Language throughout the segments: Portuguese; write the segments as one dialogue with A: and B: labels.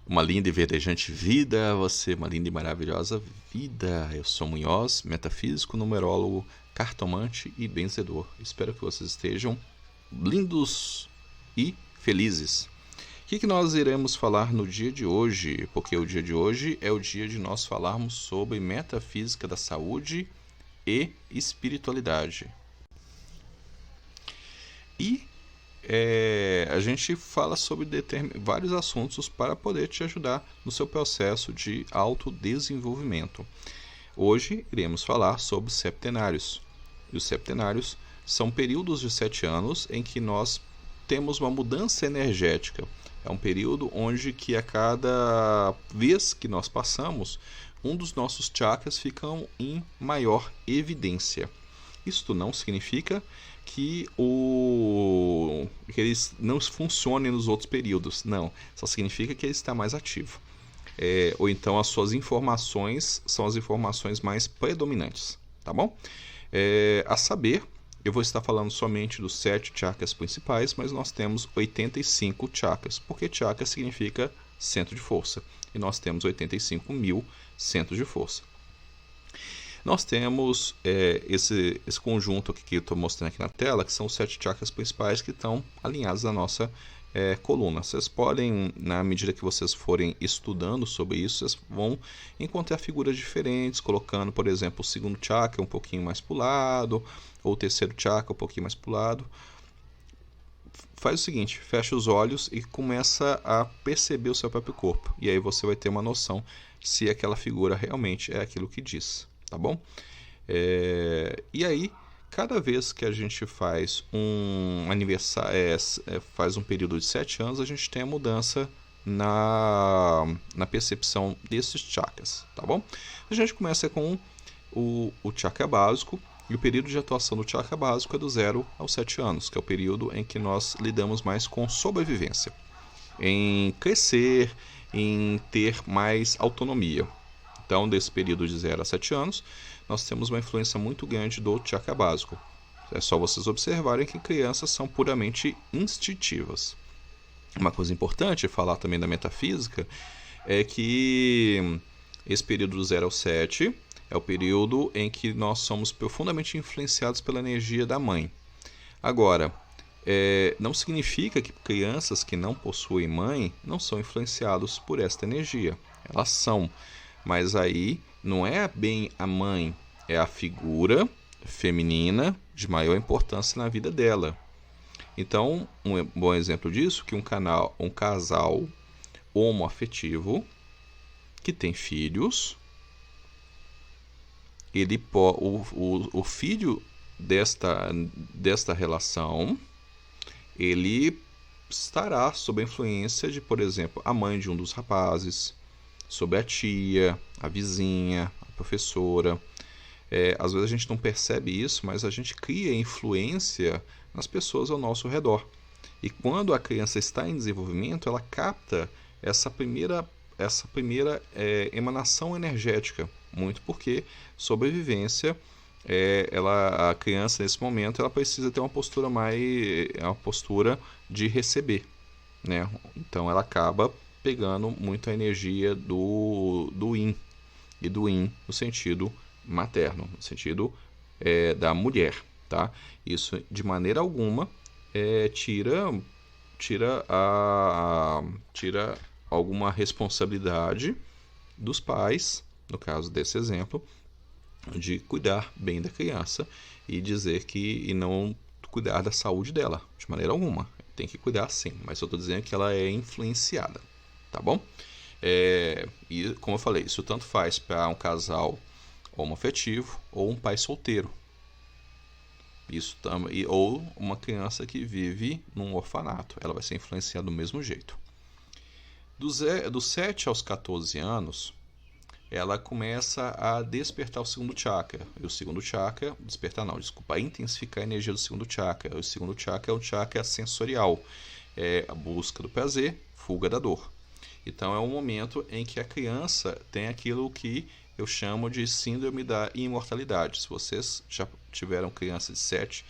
A: Uma linda e verdejante vida, você, uma linda e maravilhosa vida. Eu sou Munhoz, metafísico, numerólogo, cartomante e benzedor. Espero que vocês estejam lindos e felizes. O que nós iremos falar no dia de hoje? Porque o dia de hoje é o dia de nós falarmos sobre metafísica da saúde e espiritualidade. E a gente fala sobre vários assuntos para poder te ajudar no seu processo de autodesenvolvimento. Hoje iremos falar sobre septenários. E os septenários são períodos de 7 anos em que nós temos uma mudança energética. É um período onde que a cada vez que nós passamos, um dos nossos chakras ficam em maior evidência. Isto não significa que eles não funcionem nos outros períodos. Não, só significa que ele está mais ativo. Ou então as suas informações são as informações mais predominantes. Tá bom? A saber, eu vou estar falando somente dos 7 chakras principais, mas nós temos 85 chakras, porque chakra significa centro de força. E nós temos 85 mil centros de força. Nós temos esse conjunto aqui que eu estou mostrando aqui na tela, que são os 7 chakras principais que estão alinhados na nossa coluna. Vocês podem, na medida que vocês forem estudando sobre isso, vocês vão encontrar figuras diferentes, colocando, por exemplo, o segundo chakra um pouquinho mais para o lado, ou o terceiro chakra um pouquinho mais para o lado. Faz o seguinte, fecha os olhos e começa a perceber o seu próprio corpo. E aí você vai ter uma noção se aquela figura realmente é aquilo que diz. Tá bom? E aí, cada vez que a gente faz um aniversário, faz um período de 7 anos, a gente tem a mudança na percepção desses chakras, tá bom? A gente começa com o chakra básico, e o período de atuação do chakra básico é do 0 aos 7 anos, que é o período em que nós lidamos mais com sobrevivência, em crescer, em ter mais autonomia. Então, desse período de 0 a 7 anos, nós temos uma influência muito grande do chakra básico. É só vocês observarem que crianças são puramente instintivas. Uma coisa importante falar também da metafísica é que esse período do 0 ao 7 é o período em que nós somos profundamente influenciados pela energia da mãe. Agora, não significa que crianças que não possuem mãe não são influenciados por esta energia. Elas são. Mas aí não é bem a mãe, é a figura feminina de maior importância na vida dela. Então, um bom exemplo disso é que um casal homoafetivo que tem filhos, o filho desta relação, ele estará sob a influência de, por exemplo, a mãe de um dos rapazes, sobre a tia, a vizinha, a professora. Às vezes a gente não percebe isso, mas a gente cria influência nas pessoas ao nosso redor. E quando a criança está em desenvolvimento, ela capta essa primeira emanação energética, muito porque sobrevivência, a criança nesse momento ela precisa ter uma postura de receber, né? Então ela acaba pegando muito a energia do yin, e do yin no sentido materno, no sentido da mulher, tá? Isso de maneira alguma tira alguma responsabilidade dos pais, no caso desse exemplo, de cuidar bem da criança e não cuidar da saúde dela, de maneira alguma. Tem que cuidar sim, mas eu estou dizendo que ela é influenciada. Tá bom? E como eu falei, isso tanto faz para um casal homoafetivo ou um pai solteiro. Ou uma criança que vive num orfanato. Ela vai ser influenciada do mesmo jeito. Dos 7 aos 14 anos, ela começa a despertar o segundo chakra. E o segundo chakra, a intensificar a energia do segundo chakra. O segundo chakra é um chakra sensorial. É a busca do prazer, fuga da dor. Então é um momento em que a criança tem aquilo que eu chamo de síndrome da imortalidade. Se vocês já tiveram criança de 7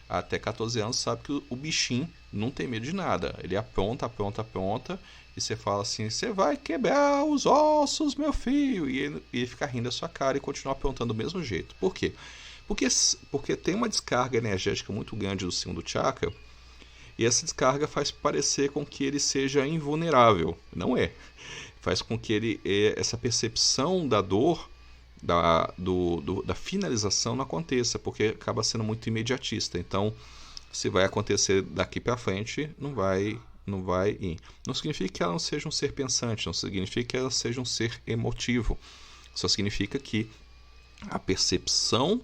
A: até 14 anos sabe que o bichinho não tem medo de nada. Ele apronta, e você fala assim, você vai quebrar os ossos, meu filho. E ele fica rindo da sua cara e continua aprontando do mesmo jeito. Por quê? Porque tem uma descarga energética muito grande do segundo chakra, e essa descarga faz parecer com que ele seja invulnerável. Não é. Faz com que essa percepção da dor, da finalização não aconteça, porque acaba sendo muito imediatista. Então, se vai acontecer daqui para frente, não vai ir. Não significa que ela não seja um ser pensante, não significa que ela seja um ser emotivo. Só significa que a percepção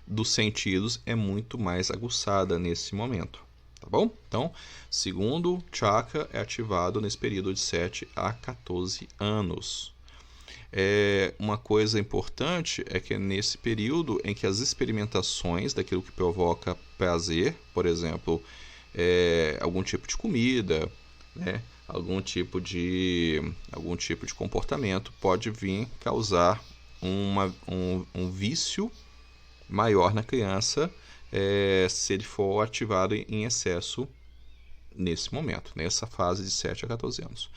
A: dos sentidos é muito mais aguçada nesse momento. Tá bom? Então, segundo chakra é ativado nesse período de 7 a 14 anos. Uma coisa importante é que é nesse período em que as experimentações daquilo que provoca prazer, por exemplo, algum tipo de comida, né, algum tipo de comportamento, pode vir causar um vício maior na criança, se ele for ativado em excesso nesse momento, nessa fase de 7 a 14 anos.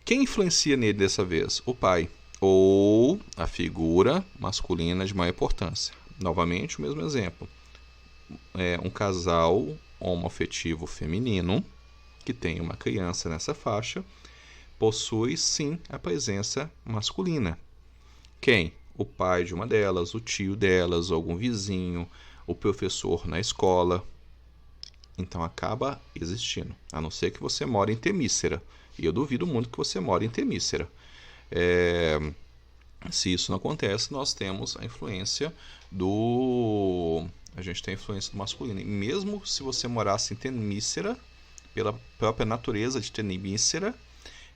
A: Quem influencia nele dessa vez? O pai, ou a figura masculina de maior importância. Novamente, o mesmo exemplo. Um casal homoafetivo feminino que tem uma criança nessa faixa possui sim a presença masculina. Quem? O pai de uma delas, o tio delas, algum vizinho, o professor na escola. Então acaba existindo, a não ser que você mora em Temícera. E eu duvido muito que você mora em Temícera. Se isso não acontece, nós temos a influência a gente tem a influência do masculino. E mesmo se você morasse em Temícera, pela própria natureza de Temícera,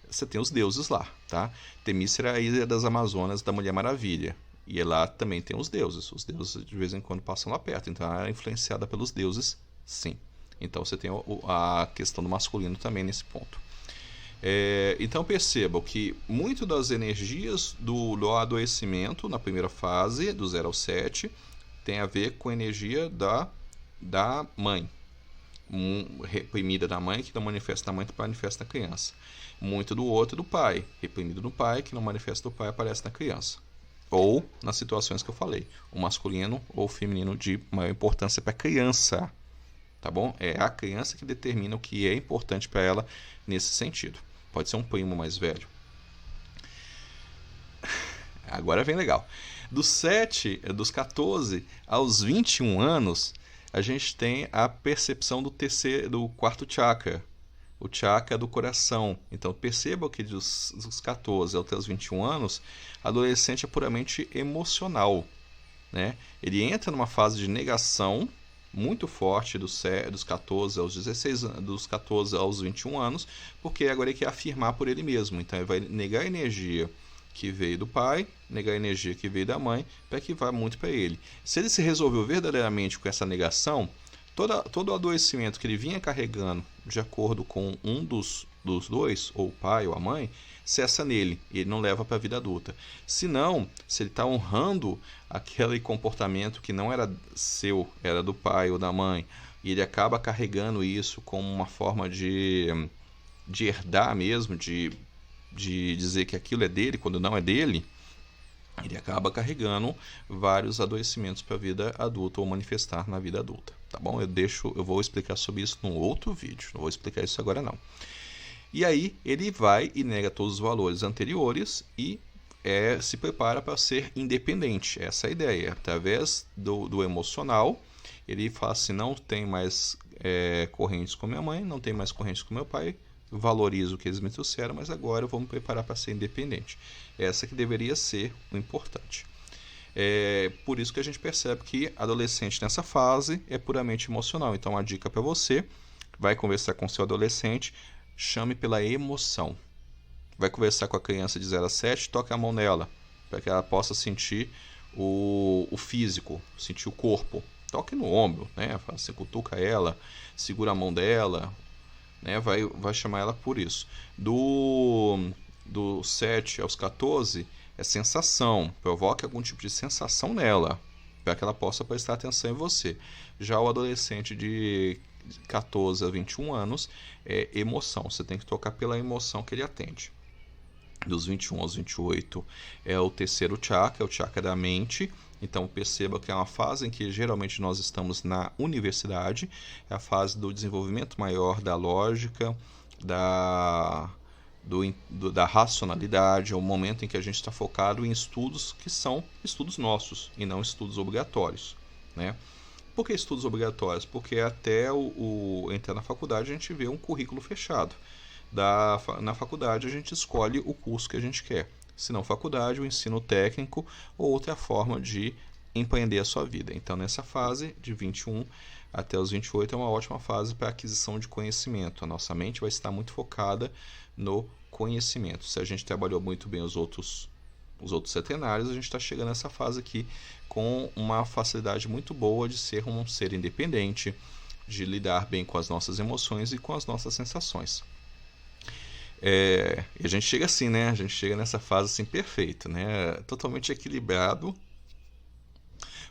A: você tem os deuses lá, tá? Temícera é a ilha das Amazonas da Mulher Maravilha. E lá também tem os deuses. Os deuses de vez em quando passam lá perto. Então ela é influenciada pelos deuses, sim. Então você tem a questão do masculino também nesse ponto. Então percebam que muito das energias do adoecimento na primeira fase, do 0 ao 7, tem a ver com a energia da mãe. Reprimida da mãe, que não manifesta na mãe, que manifesta na criança. Muito do outro do pai. Reprimido no pai, que não manifesta do pai, aparece na criança. Ou nas situações que eu falei, o masculino ou o feminino de maior importância para a criança. Tá bom? É a criança que determina o que é importante para ela nesse sentido. Pode ser um primo mais velho. Agora vem legal. Dos 14 aos 21 anos, a gente tem a percepção do quarto chakra, o chakra do coração. Então perceba que dos 14 até os 21 anos, adolescente é puramente emocional, né? Ele entra numa fase de negação muito forte dos 14 aos 16 anos, dos 14 aos 21 anos, porque agora ele quer afirmar por ele mesmo. Então ele vai negar a energia que veio do pai, negar a energia que veio da mãe, para que vá muito para ele. Se ele se resolveu verdadeiramente com essa negação, todo o adoecimento que ele vinha carregando, de acordo com um dos dois, ou o pai ou a mãe, cessa nele, e ele não leva para a vida adulta. Se não, se ele está honrando aquele comportamento que não era seu, era do pai ou da mãe, e ele acaba carregando isso como uma forma de herdar mesmo, de dizer que aquilo é dele quando não é dele, ele acaba carregando vários adoecimentos para a vida adulta ou manifestar na vida adulta, tá bom? Eu vou explicar sobre isso num outro vídeo, não vou explicar isso agora não. E aí ele vai e nega todos os valores anteriores e se prepara para ser independente. Essa é a ideia. Através do emocional, ele fala assim, não tem mais correntes com minha mãe, não tem mais correntes com meu pai, valorizo o que eles me trouxeram, mas agora eu vou me preparar para ser independente. Essa que deveria ser o importante. Por isso que a gente percebe que adolescente nessa fase é puramente emocional. Então a dica para você, vai conversar com seu adolescente, chame pela emoção. Vai conversar com a criança de 0 a 7, toque a mão nela, para que ela possa sentir o físico, sentir o corpo. Toque no ombro, né? Você cutuca ela, segura a mão dela, né? Vai chamar ela por isso. Do 7 aos 14 é sensação, provoque algum tipo de sensação nela. para que ela possa prestar atenção em você. Já o adolescente de 14 a 21 anos é emoção, você tem que tocar pela emoção que ele atende. Dos 21 aos 28 é o terceiro chakra, é o chakra da mente. Então perceba que é uma fase em que geralmente nós estamos na universidade, é a fase do desenvolvimento maior da lógica, da racionalidade, é o momento em que a gente está focado em estudos que são estudos nossos e não estudos obrigatórios, né? Por que estudos obrigatórios? Porque até entrar na faculdade a gente vê um currículo fechado. Na faculdade a gente escolhe o curso que a gente quer. Se não faculdade, o ensino técnico ou outra forma de empreender a sua vida. Então nessa fase de 21 até os 28 é uma ótima fase para aquisição de conhecimento. A nossa mente vai estar muito focada no conhecimento. Se a gente trabalhou muito bem os outros setenários, a gente está chegando nessa fase aqui com uma facilidade muito boa de ser um ser independente, de lidar bem com as nossas emoções e com as nossas sensações. E a gente chega assim, né? A gente chega nessa fase assim perfeita, né? Totalmente equilibrado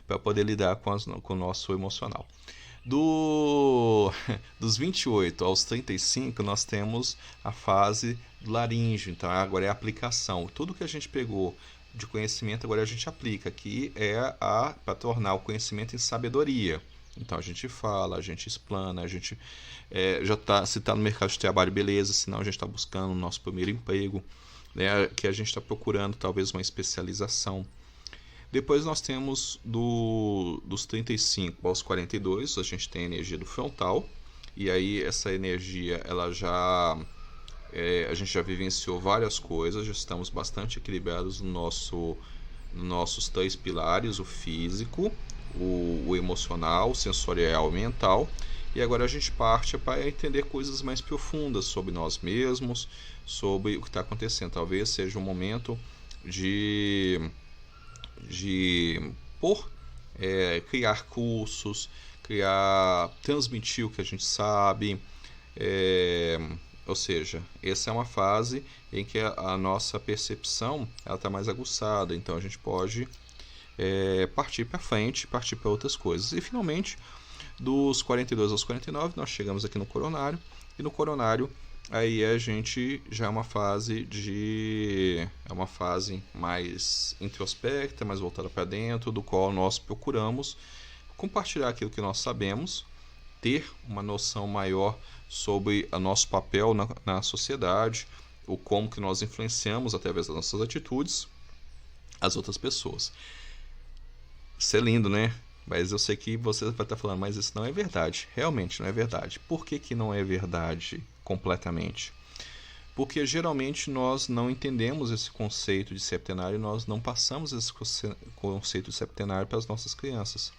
A: para poder lidar com o nosso emocional. Dos 28 aos 35, nós temos a fase do laríngeo. Então, agora é a aplicação. Tudo que a gente pegou de conhecimento, agora a gente aplica, que é para tornar o conhecimento em sabedoria. Então, a gente fala, a gente explana, a gente se está no mercado de trabalho, beleza, senão a gente está buscando o nosso primeiro emprego, né, que a gente está procurando talvez uma especialização. Depois nós temos dos 35 aos 42, a gente tem a energia do frontal, e aí essa energia, a gente já vivenciou várias coisas, já estamos bastante equilibrados nos nossos 3 pilares, o físico, o emocional, o sensorial e o mental, e agora a gente parte para entender coisas mais profundas sobre nós mesmos, sobre o que está acontecendo. Talvez seja um momento de criar cursos, transmitir o que a gente sabe, ou seja, essa é uma fase em que a nossa percepção está mais aguçada, então a gente pode partir para frente, partir para outras coisas. E finalmente, dos 42 aos 49, nós chegamos aqui no coronário, e no coronário aí a gente já é uma fase mais introspecta, mais voltada para dentro, do qual nós procuramos compartilhar aquilo que nós sabemos, ter uma noção maior sobre o nosso papel na sociedade, o como que nós influenciamos através das nossas atitudes as outras pessoas. Isso é lindo, né? Mas eu sei que você vai estar falando, mas isso não é verdade. Realmente não é verdade. Por que não é verdade completamente? Porque geralmente nós não entendemos esse conceito de septenário, nós não passamos esse conceito de septenário para as nossas crianças.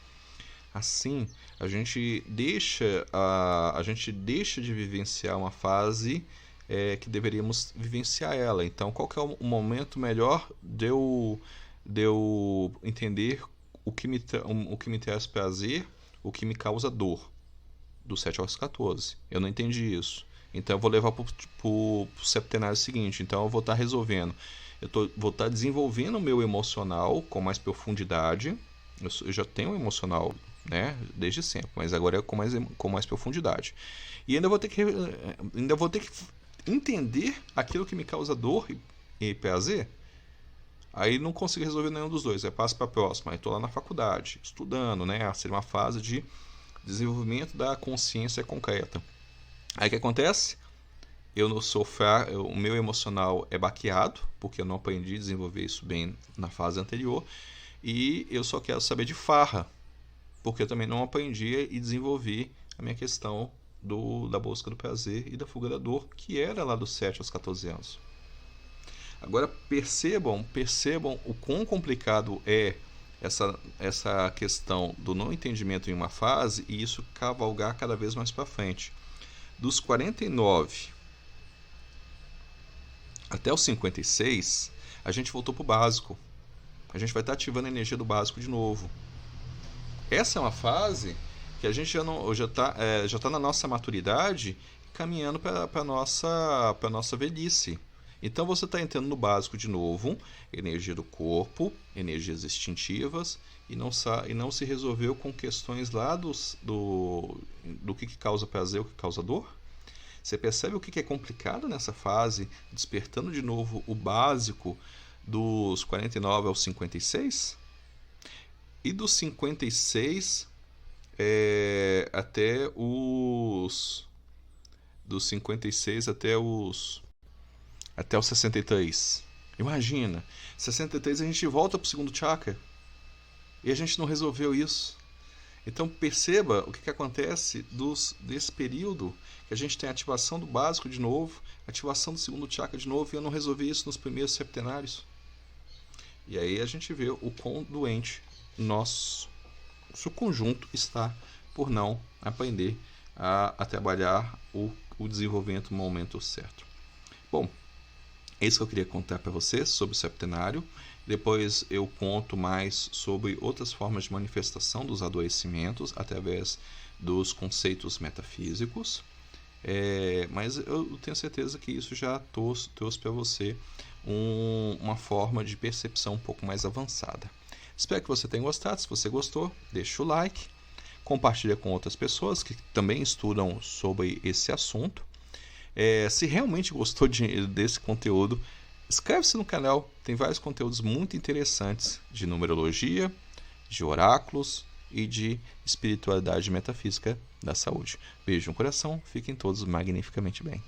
A: Assim, a gente deixa de vivenciar uma fase que deveríamos vivenciar ela. Então, qual que é o momento melhor de eu entender o que me traz prazer, o que me causa dor? Dos 7 aos 14. Eu não entendi isso. Então eu vou levar para o septenário seguinte. Então eu vou estar resolvendo. Vou estar desenvolvendo o meu emocional com mais profundidade. Eu já tenho um emocional, né, desde sempre, mas agora é com mais profundidade. E ainda vou ter que entender aquilo que me causa dor e prazer. Aí não consigo resolver nenhum dos dois. Aí passo para a próxima. Aí estou lá na faculdade, estudando, né? Seria uma fase de desenvolvimento da consciência concreta. Aí o que acontece? Eu não sou o meu emocional é baqueado, porque eu não aprendi a desenvolver isso bem na fase anterior. E eu só quero saber de farra, porque eu também não aprendi e desenvolvi a minha questão da busca do prazer e da fuga da dor, que era lá dos 7 aos 14 anos. Agora percebam o quão complicado é essa questão do não entendimento em uma fase e isso cavalgar cada vez mais para frente. Dos 49 até os 56, a gente voltou para o básico. A gente vai estar ativando a energia do básico de novo. Essa é uma fase que a gente já está na nossa maturidade, caminhando para a nossa velhice. Então você está entrando no básico de novo, energia do corpo, energias instintivas, e não se resolveu com questões lá do que causa prazer, o que causa dor? Você percebe o que é complicado nessa fase, despertando de novo o básico dos 49 aos 56? E dos 56 até os... Dos 56 até os 63. Imagina, 63 a gente volta para o segundo chakra e a gente não resolveu isso. Então perceba o que acontece desse período que a gente tem a ativação do básico de novo, ativação do segundo chakra de novo, e eu não resolvi isso nos primeiros septenários. E aí a gente vê o quão doente nosso conjunto está por não aprender a trabalhar o desenvolvimento no momento certo. Bom, é isso que eu queria contar para vocês sobre o septenário. Depois eu conto mais sobre outras formas de manifestação dos adoecimentos através dos conceitos metafísicos. Mas eu tenho certeza que isso já trouxe para você uma forma de percepção um pouco mais avançada. Espero que você tenha gostado. Se você gostou, deixa o like, compartilha com outras pessoas que também estudam sobre esse assunto. Se realmente gostou desse conteúdo, inscreve-se no canal. Tem vários conteúdos muito interessantes de numerologia, de oráculos e de espiritualidade metafísica da saúde. Beijo no coração, fiquem todos magnificamente bem.